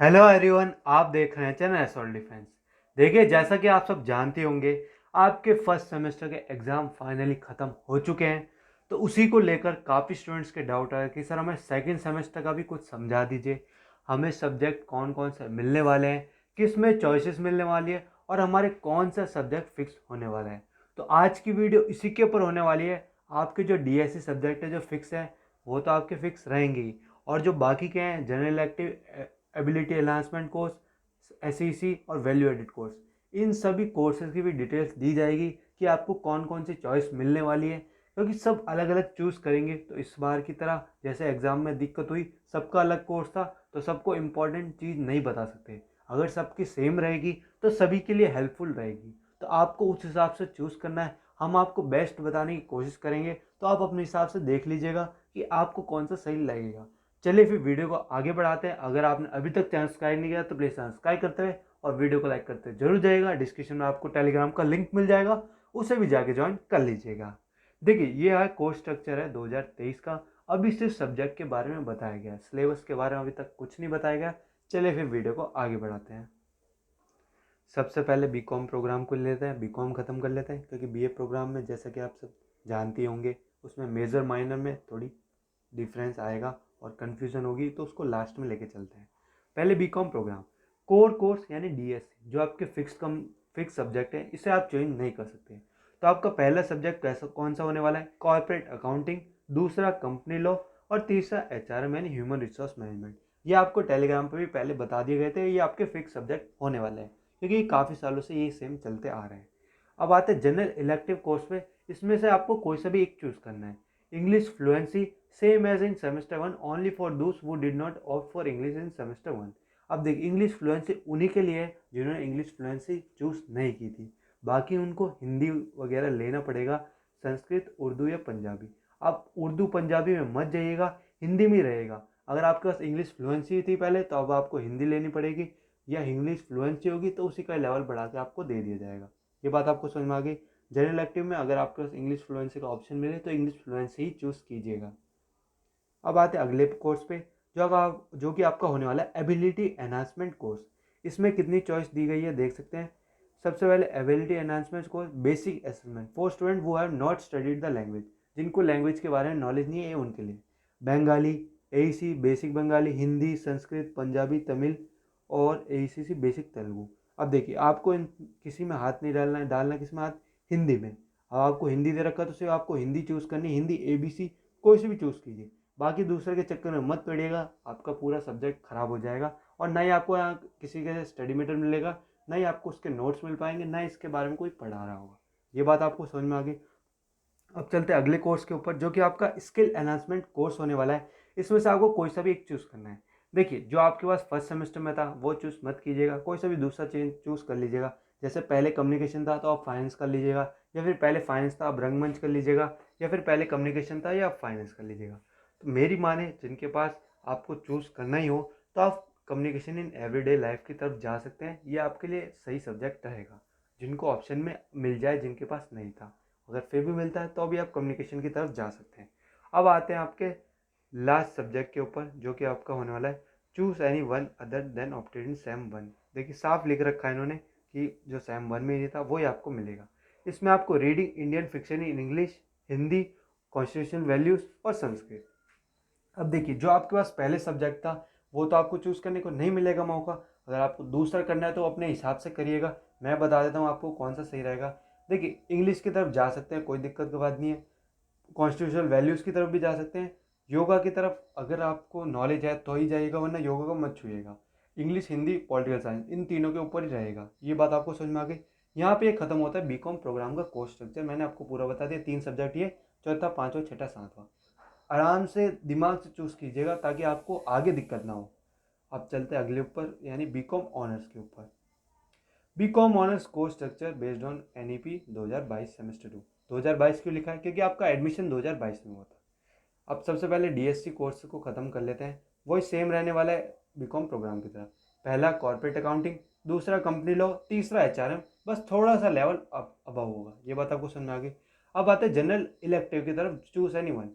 Hello everyone, आप देख रहे हैं चैनल एसोल डिफेंस। देखिए, जैसा कि आप सब जानते होंगे, आपके फर्स्ट सेमेस्टर के एग्ज़ाम फाइनली ख़त्म हो चुके हैं। तो उसी को लेकर काफ़ी स्टूडेंट्स के डाउट आए कि सर हमें सेकंड सेमेस्टर का भी कुछ समझा दीजिए, हमें सब्जेक्ट कौन कौन से मिलने वाले हैं, किस में चॉइसेस मिलने वाली है और हमारे कौन सा सब्जेक्ट फिक्स होने वाला है। तो आज की वीडियो इसी के ऊपर होने वाली है। आपके जो डीएससी सब्जेक्ट है जो फिक्स है वो तो आपके फिक्स रहेंगे ही, और जो बाकी के हैं general active, ability enhancement course, SEC और वैल्यू एडिट कोर्स, इन सभी कोर्सेज की भी डिटेल्स दी जाएगी कि आपको कौन कौन सी चॉइस मिलने वाली है। क्योंकि सब अलग अलग चूज़ करेंगे तो इस बार की तरह जैसे एग्ज़ाम में दिक्कत हुई, सबका अलग कोर्स था तो सबको इम्पॉर्टेंट चीज़ नहीं बता सकते। अगर सबकी सेम रहेगी तो सभी के लिए हेल्पफुल रहेगी। तो आपको उस हिसाब से चूज़ करना है, हम आपको बेस्ट बताने की कोशिश करेंगे। तो आप अपने हिसाब से देख लीजिएगा कि आपको कौन सा सही लगेगा। चलिए फिर वीडियो को आगे बढ़ाते हैं। अगर आपने अभी तक चैनल सब्सक्राइब नहीं किया तो प्लीज़ सब्सक्राइब करते हुए और वीडियो को लाइक करते जरूर जाइएगा। डिस्क्रिप्शन में आपको टेलीग्राम का लिंक मिल जाएगा, उसे भी जाके ज्वाइन कर लीजिएगा। देखिए, ये है कोर्स स्ट्रक्चर है 2023 का। अभी सिर्फ सब्जेक्ट के बारे में बताया गया है, सिलेबस के बारे में अभी तक कुछ नहीं बताया गया। चलिए फिर वीडियो को आगे बढ़ाते हैं। सबसे पहले बीकॉम प्रोग्राम को लेते हैं, बीकॉम ख़त्म कर लेते हैं, क्योंकि बीए प्रोग्राम में जैसा कि आप सब जानते होंगे उसमें मेजर माइनर में थोड़ी डिफरेंस आएगा और कन्फ्यूज़न होगी, तो उसको लास्ट में लेके चलते हैं। पहले बीकॉम प्रोग्राम कोर कोर्स यानी डीएससी, जो आपके फिक्स सब्जेक्ट है, इसे आप चेंज नहीं कर सकते। तो आपका पहला सब्जेक्ट कैसा कौन सा होने वाला है? कॉर्पोरेट अकाउंटिंग, दूसरा कंपनी लॉ और तीसरा एचआरएम यानी ह्यूमन रिसोर्स मैनेजमेंट। ये आपको टेलीग्राम पर भी पहले बता दिए गए थे, ये आपके फिक्स सब्जेक्ट होने वाले हैं, क्योंकि काफ़ी सालों से ये सेम चलते आ रहे हैं। अब आते हैं जनरल इलेक्टिव कोर्स पे। इसमें से आपको कोई सा भी एक चूज़ करना है। English fluency same as in semester one, only for those who did not opt for English in semester one. अब देखिए, इंग्लिश फ्लुएंसी उन्हीं के लिए है जिन्होंने इंग्लिश फ्लुएंसी चूज़ नहीं की थी। बाकी उनको हिंदी वगैरह लेना पड़ेगा, संस्कृत, उर्दू या पंजाबी। आप उर्दू पंजाबी में मत जाइएगा, हिंदी में रहेगा। अगर आपके पास इंग्लिश फ्लुएंसी थी पहले तो अब आपको हिंदी लेनी पड़ेगी, या इंग्लिश फ्लुएंसी होगी तो उसी का लेवल बढ़ा के आपको दे दिया जाएगा। ये बात आपको समझ में आ गई। जनरल एक्टिव में अगर आपके पास इंग्लिश फ्लुएंसी का ऑप्शन मिले तो इंग्लिश फ्लुएंसी ही चूज़ कीजिएगा। अब आते हैं अगले कोर्स पे, जो कि आपका होने वाला है एबिलिटी एनहांसमेंट कोर्स। इसमें कितनी चॉइस दी गई है देख सकते हैं। सबसे पहले ability enhancement course, basic assessment for student who have not studied the language, जिनको लैंग्वेज के बारे में नॉलेज नहीं है, उनके लिए। बंगाली एईसी बेसिक बंगाली, हिंदी, संस्कृत, पंजाबी, तमिल और एईसीसी बेसिक तेलुगु। अब देखिए, आपको इन किसी में हाथ नहीं डालना है, डालना किस में हाथ? हिंदी में। अब आपको हिंदी दे रखा है तो सिर्फ आपको हिंदी चूज़ करनी है। हिंदी एबीसी कोई से भी चूज़ कीजिए, बाकी दूसरे के चक्कर में मत पड़िएगा, आपका पूरा सब्जेक्ट खराब हो जाएगा। और ना ही आपको यहाँ किसी के स्टडी मटेरियल मिलेगा, ना ही आपको उसके नोट्स मिल पाएंगे, ना ही इसके बारे में कोई पढ़ा रहा होगा। ये बात आपको समझ में आ गई। अब चलते हैं अगले कोर्स के ऊपर, जो कि आपका स्किल एनहांसमेंट कोर्स होने वाला है। इसमें से आपको कोई सा भी एक चूज़ करना है। देखिए, जो आपके पास फर्स्ट सेमेस्टर में था वो चूज़ मत कीजिएगा, कोई सा भी दूसरा चेंज चूज़ कर लीजिएगा। जैसे पहले कम्युनिकेशन था तो आप फाइनेंस कर लीजिएगा, या फिर पहले फाइनेंस था आप रंगमंच कर लीजिएगा, या फिर पहले कम्युनिकेशन था या आप फाइनेंस कर लीजिएगा। तो मेरी माने, जिनके पास आपको चूज़ करना ही हो तो आप कम्युनिकेशन इन एवरीडे लाइफ की तरफ जा सकते हैं। ये आपके लिए सही सब्जेक्ट रहेगा, जिनको ऑप्शन में मिल जाए, जिनके पास नहीं था। अगर फिर भी मिलता है तो अभी आप कम्युनिकेशन की तरफ जा सकते हैं। अब आते हैं आपके लास्ट सब्जेक्ट के ऊपर, जो कि आपका होने वाला है choose any one other than opted in same one. देखिए, साफ लिख रखा है इन्होंने कि जो सेम वन में नहीं था वही आपको मिलेगा। इसमें आपको reading Indian fiction in English, Hindi, constitution values और संस्कृत। अब देखिए, जो आपके पास पहले सब्जेक्ट था वो तो आपको चूज़ करने को नहीं मिलेगा मौका। अगर आपको दूसरा करना है तो अपने हिसाब से करिएगा। मैं बता देता हूँ आपको कौन सा सही रहेगा। देखिए, इंग्लिश की तरफ जा सकते हैं, कोई दिक्कत की बात नहीं है। कॉन्स्टिट्यूशनल वैल्यूज़ की तरफ भी जा सकते हैं। योगा की तरफ अगर आपको नॉलेज है तो ही जाइएगा, वरना योगा को मत छूइएगा। इंग्लिश, हिंदी, पॉलिटिकल साइंस, इन तीनों के ऊपर ही रहेगा। ये बात आपको समझ में आ गई। यहाँ पे खत्म होता है बीकॉम प्रोग्राम का कोर्स स्ट्रक्चर। मैंने आपको पूरा बता दिया। 3 सब्जेक्ट, ये चौथा, पाँचवा, छठा, सातवां। आराम से दिमाग से चूज़ कीजिएगा ताकि आपको आगे दिक्कत ना हो। अब चलते हैं अगले ऊपर, यानी बीकॉम ऑनर्स के ऊपर। BCom honours course structure based on NEP 2022 semester 2। 2022 क्यों लिखा है? क्योंकि आपका एडमिशन 2022 में हुआ था। अब सबसे पहले डीएससी कोर्स को ख़त्म कर लेते हैं। वही सेम रहने वाला है बीकॉम प्रोग्राम की तरह। पहला कॉर्पोरेट अकाउंटिंग, दूसरा कंपनी लॉ, तीसरा एचआरएम, बस थोड़ा सा लेवल अबव होगा। ये बात आपको समझ में आ गई। अब आते हैं जनरल इलेक्टिव की तरफ, चूज एनी वन।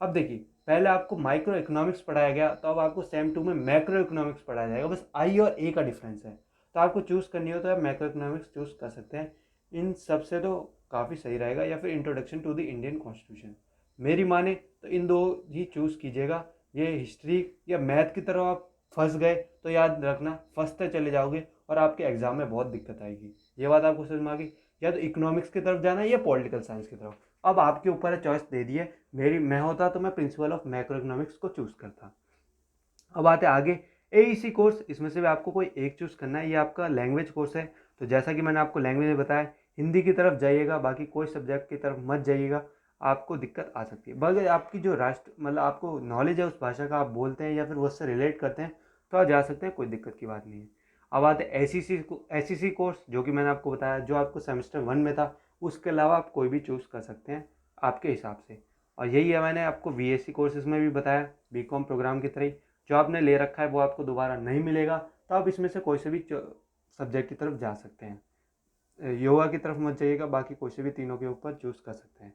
अब देखिए, पहले आपको माइक्रो इकोनॉमिक्स पढ़ाया गया, तो अब आपको सेम 2 में मैक्रो इकोनॉमिक्स पढ़ाया जाएगा, बस आई और ए का डिफरेंस है। तो आपको चूज़ करनी हो तो आप मैक्रो इकोनॉमिक्स चूज़ कर सकते हैं, इन सबसे तो काफ़ी सही रहेगा, या फिर introduction to the Indian constitution. मेरी माने तो इन दो ही चूज़ कीजिएगा। ये हिस्ट्री या मैथ की तरफ आप फंस गए तो याद रखना फंसते चले जाओगे और आपके एग्जाम में बहुत दिक्कत आएगी। ये बात आपको समझ में आ गई? या तो इकोनॉमिक्स की तरफ जाना है या पॉलिटिकल साइंस की तरफ, अब आपके ऊपर है, चॉइस दे दी है। मैं होता तो मैं प्रिंसिपल ऑफ मैक्रो इकोनॉमिक्स को चूज़ करता। अब आते आगे एईसी कोर्स, इसमें से भी आपको कोई एक चूज़ करना है। ये आपका लैंग्वेज कोर्स है, तो जैसा कि मैंने आपको लैंग्वेज में बताया, हिंदी की तरफ जाइएगा, बाकी कोई सब्जेक्ट की तरफ मत जाइएगा, आपको दिक्कत आ सकती है। बल्कि आपकी जो राष्ट्र मतलब आपको नॉलेज है उस भाषा का, आप बोलते हैं या फिर उससे रिलेट करते हैं, तो आप जा सकते हैं, कोई दिक्कत की बात नहीं है। अब आते हैं एसीसी कोर्स, जो कि मैंने आपको बताया, जो आपको सेमेस्टर 1 में था, उसके अलावा आप कोई भी चूज़ कर सकते हैं आपके हिसाब से। और यही है, मैंने आपको बीएससी कोर्सेज में भी बताया, बीकॉम प्रोग्राम की तरह जो आपने ले रखा है वो आपको दोबारा नहीं मिलेगा, तो आप इसमें से कोई से भी सब्जेक्ट की तरफ जा सकते हैं। योगा की तरफ मत जाइएगा, बाकी कोई से भी तीनों के ऊपर चूज़ कर सकते हैं।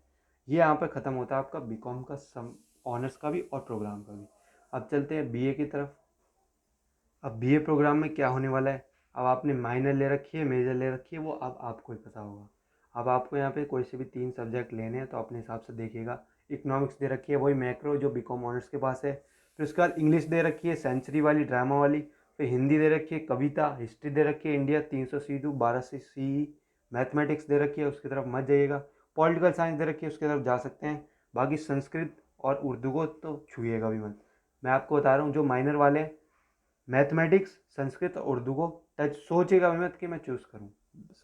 ये यहाँ पर ख़त्म होता है आपका बीकॉम का सम ऑनर्स का भी और प्रोग्राम का भी। अब चलते हैं बीए की तरफ। अब बीए प्रोग्राम में क्या होने वाला है, अब आपने माइनर ले रखी है, मेजर ले रखी है, वो अब आपको ही पता होगा। अब आपको यहाँ पे कोई से भी 3 सब्जेक्ट लेने हैं तो अपने हिसाब से देखिएगा। इकोनॉमिक्स दे रखी है, वही मैक्रो जो बीकॉम ऑनर्स के पास है। फिर उसके बाद इंग्लिश दे रखी है, सेंचुरी वाली, ड्रामा वाली। फिर हिंदी दे रखी है, कविता, हिस्ट्री दे रखी है, इंडिया 300 सीधू 12 से सी। मैथमेटिक्स दे रखी है, उसकी तरफ मत जाइएगा। पॉलिटिकल साइंस दे रखी है, उसकी तरफ जा सकते हैं। बाकी संस्कृत और उर्दू को तो छूइएगा भी मत। मैं आपको बता रहा हूँ, जो माइनर वाले हैं, मैथमेटिक्स, संस्कृत और उर्दू को टच सोचेगा भी मत कि मैं चूज़ करूँ।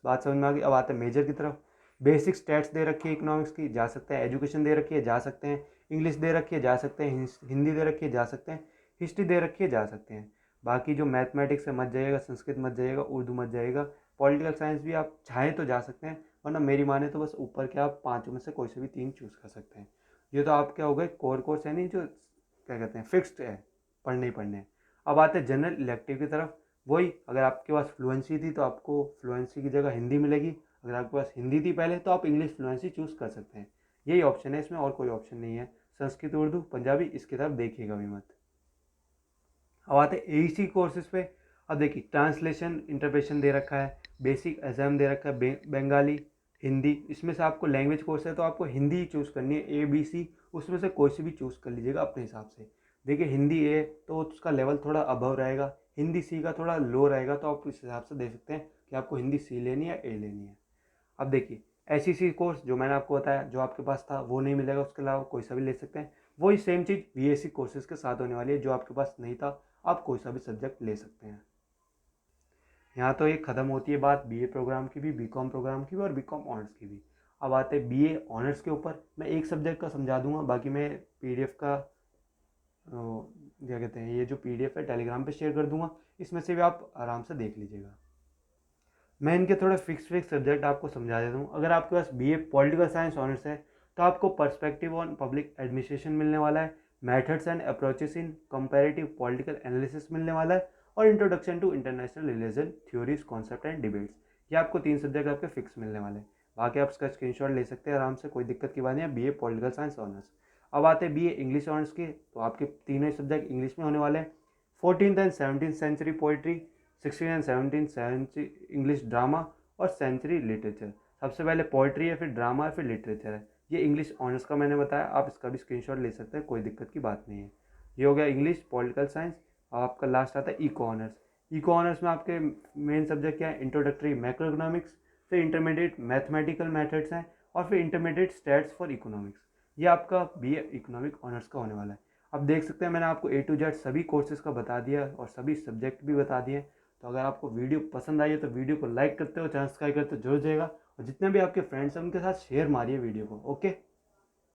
बात समझ में आ गई? अब आते हैं मेजर की तरफ। बेसिक स्टैट्स दे रखी है इकोनॉमिक्स की, जा सकते हैं। एजुकेशन दे रखी है, जा सकते हैं। इंग्लिश दे रखी है, जा सकते हैं। हिंदी दे रखी है, जा सकते हैं। हिस्ट्री दे रखी है, जा सकते हैं। बाकी जो मैथमेटिक्स है मत जाइएगा, संस्कृत मत जाइएगा, उर्दू मत जाइएगा। पॉलिटिकल साइंस भी आप चाहें तो जा सकते हैं, वरना मेरी माने तो बस ऊपर के आप 5 में से कोई से भी 3 चूज़ कर सकते हैं। ये तो आप क्या हो गए, कोर कोर्स है नहीं, जो क्या कहते हैं फिक्स्ड है, पढ़ने ही पढ़ने हैं। अब आते हैं जनरल इलेक्टिव की तरफ। वही, अगर आपके पास फ्लुएंसी थी तो आपको फ्लुएंसी की जगह हिंदी मिलेगी। अगर आपके पास हिंदी थी पहले तो आप इंग्लिश फ्लुएंसी चूज़ कर सकते हैं। यही ऑप्शन है इसमें, और कोई ऑप्शन नहीं है। संस्कृत, उर्दू, पंजाबी इसकी तरफ देखिएगा भी मत। अब आते हैं एईसी कोर्सेज पे। अब देखिए, ट्रांसलेशन इंटरप्रेशन दे रखा है, बेसिक एग्जाम दे रखा है, बंगाली, हिंदी। इसमें से आपको लैंग्वेज कोर्स है तो आपको हिंदी ही चूज़ करनी है, ABC। उसमें से कोई सी भी चूज़ कर लीजिएगा अपने हिसाब से। देखिए, हिंदी ए तो उसका लेवल थोड़ा अबव रहेगा, हिंदी सी का थोड़ा लो रहेगा, तो आप इस हिसाब से देख सकते हैं कि आपको हिंदी सी लेनी है, ए लेनी है। अब देखिए, SEC कोर्स जो मैंने आपको बताया, जो आपके पास था वो नहीं मिलेगा, उसके अलावा कोई सा भी ले सकते हैं। वही सेम चीज़ BSc कोर्सेज के साथ होने वाली है, जो आपके पास नहीं था आप कोई सा भी सब्जेक्ट ले सकते हैं। यहाँ तो ये ख़त्म होती है बात BA प्रोग्राम की भी, बीकॉम प्रोग्राम की भी और बीकॉम ऑनर्स की भी। अब आते हैं BA ऑनर्स के ऊपर। मैं एक सब्जेक्ट का समझा दूंगा, बाकी मैं PDF का क्या कहते हैं, ये जो PDF है टेलीग्राम पे शेयर कर दूंगा, इसमें से भी आप आराम से देख लीजिएगा। मैं इनके थोड़े फिक्स सब्जेक्ट आपको समझा देता हूँ। अगर आपके पास BA पॉलिटिकल साइंस ऑनर्स है तो आपको पर्सपेक्टिव ऑन पब्लिक एडमिनिस्ट्रेशन मिलने वाला है, methods and approaches in comparative political analysis मिलने वाला है, और introduction to international relation theories, concept and debates. ये आपको 3 सब्जेक्ट आपके फिक्स मिलने वाले हैं। बाकी आप इसका स्क्रीनशॉट ले सकते हैं आराम से, कोई दिक्कत की बात नहीं है। BA political science honours. अब आते हैं BA इंग्लिश ऑनर्स के, तो आपके तीनों सब्जेक्ट इंग्लिश में होने वाले हैं। 14th and 17th century poetry, 16th and 17th century English drama, और सेंचुरी लिटरेचर। सबसे पहले पोइट्री है, फिर ड्रामा है, फिर लिटरेचर है। ये इंग्लिश ऑनर्स का मैंने बताया, आप इसका भी स्क्रीनशॉट ले सकते हैं, कोई दिक्कत की बात नहीं है। ये हो गया इंग्लिश पॉलिटिकल साइंस। और आपका लास्ट आता है इको ऑनर्स। इको ऑनर्स में आपके मेन सब्जेक्ट क्या है, इंट्रोडक्टरी मैक्रो इकोनॉमिक्स, फिर इंटरमीडिएट मैथमेटिकल मैथड्स हैं, और फिर इंटरमीडिएट स्टैट्स फॉर इकोनॉमिक्स। ये आपका BA इकोनॉमिक ऑनर्स का होने वाला है। अब देख सकते हैं मैंने आपको A to Z सभी कोर्सेज का बता दिया और सभी सब्जेक्ट भी बता दिए। तो अगर आपको वीडियो पसंद आई है तो वीडियो को लाइक करते हो, चैनल सब्सक्राइब करते हो जरूर जाएगा, और जितने भी आपके फ्रेंड्स हैं उनके साथ शेयर मारिए वीडियो को। ओके।